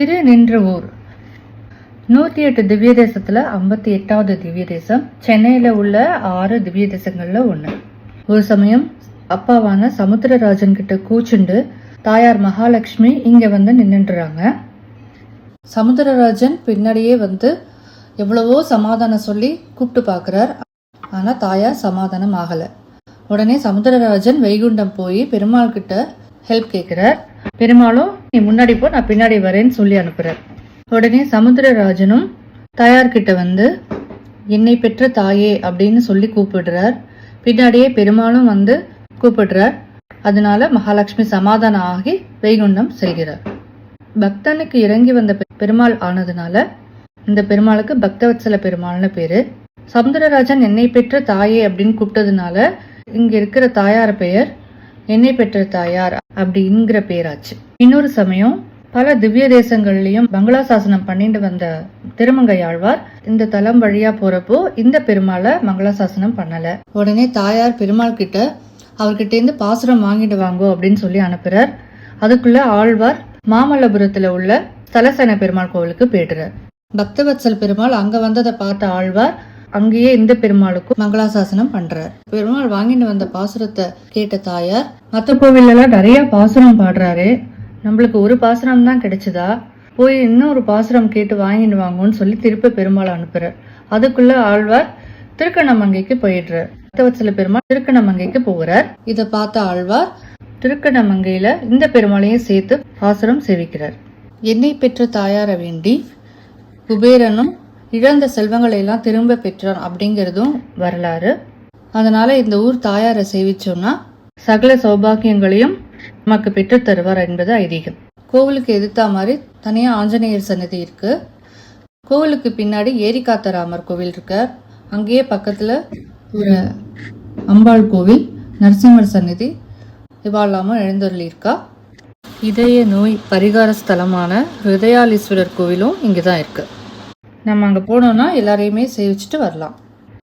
திரு நின்ற ஊர் 108 திவ்ய தேசத்துல 58வது திவ்ய தேசம் சென்னையில உள்ள 6 திவ்ய தேசங்கள்ல ஒண்ணு. ஒரு சமயம் அப்பாவான சமுத்திரராஜன் கிட்ட கூச்சுண்டு தாயார் மகாலட்சுமி இங்க வந்து நின்னுன்றாங்க. சமுத்திரராஜன் பின்னாடியே வந்து எவ்வளவோ சமாதானம் சொல்லி கூப்பிட்டு பாக்குறார். ஆனா தாயார் சமாதானம் ஆகல. உடனே சமுத்திரராஜன் வைகுண்டம் போய் பெருமாள் கிட்ட ஹெல்ப் கேட்கிறார். பெருமாளும் நீ முன்னாடி போ, நான் பின்னாடி வரேன்னு சொல்லி அனுப்புறார். உடனே சமுத்திரராஜனும் தாயார்கிட்ட வந்து என்னை பெற்ற தாயே அப்படின்னு சொல்லி கூப்பிடுறார். பின்னாடியே பெருமாளும் வந்து கூப்பிடுறார். அதனால மகாலட்சுமி சமாதானம் ஆகி வைகுண்டம் செல்கிறார். பக்தனுக்கு இறங்கி வந்த பெருமாள் ஆனதுனால இந்த பெருமாளுக்கு பக்தவத்சல பெருமாள்னு பேரு. சமுத்திரராஜன் என்னை பெற்ற தாயே அப்படின்னு கூப்பிட்டதுனால இங்க இருக்கிற தாயார் பெயர் என்னை பெற்ற தாயார் அப்படிங்கிற பேராச்சு. இன்னொரு சமயம் பல திவ்ய தேசங்கள்லயும் மங்களாசாசனம் பண்ணிட்டு வந்த திருமங்கையாழ்வார் இந்த தலம் வழியா போறப்போ இந்த பெருமாளை மங்களாசாசனம் பண்ணல. உடனே தாயார் பெருமாள் கிட்ட அவர்கிட்ட இருந்து பாசுரம் வாங்கிட்டு வாங்கோ அப்படின்னு சொல்லி அனுப்புறார். அதுக்குள்ள ஆழ்வார் மாமல்லபுரத்துல உள்ள ஸ்தலசேன பெருமாள் கோவிலுக்கு போயிடுறார். பக்தவத்சல் பெருமாள் அங்க வந்ததை பார்த்த ஆழ்வார் அங்கேயே இந்த பெருமாளுக்கும் மங்களாசாசனம் பண்றார். பெருமாள் வாங்கிட்டு வந்த பாசுரத்தை கேட்ட தாயார் மற்ற கோவிலெல்லாம் நிறைய பாசுரம் பாடுறாரு, நம்மளுக்கு ஒரு பாசுரம் தான் கிடைச்சதா, போய் இன்னொரு பாசுரம் கேட்டு வாங்கிட்டு வாங்கன்னு சொல்லி திருப்ப பெருமாள் அனுப்புறார். அதுக்குள்ள ஆழ்வார் திருக்கண்ணமங்கைக்கு போயிடுறார். பக்தவத்சல பெருமாள் திருக்கண்ணமங்கைக்கு போகிறார். இதை பார்த்த ஆழ்வார் திருக்கண்ணமங்கையில இந்த பெருமாளையும் சேர்த்து பாசுரம் சேவிக்கிறார். என்னை பெற்ற தாயார வேண்டி குபேரனும் இழந்த செல்வங்களை எல்லாம் திரும்ப பெற்றான் அப்படிங்கிறதும் வரலாறு. அதனால இந்த ஊர் தாயாரை சேவிச்சோம்னா சகல சௌபாகியங்களையும் நமக்கு பெற்று தருவார் என்பது ஐதீகம். கோவிலுக்கு எதிர்த்தா மாதிரி தனியா ஆஞ்சநேயர் சன்னதி இருக்கு. கோவிலுக்கு பின்னாடி ஏரிகாத்த ராமர் கோவில் இருக்க. அங்கேயே பக்கத்துல ஒரு அம்பாள் கோவில், நரசிம்மர் சன்னதி இவாளாமும் எழுந்தருளி இருக்கா. இதய நோய் பரிகார ஸ்தலமான ஹிருதயாலீஸ்வரர் கோவிலும் இங்கதான் இருக்கு. நம்ம அங்க போனோம்னா எல்லாரையுமே சேவிச்சுட்டு வரலாம்.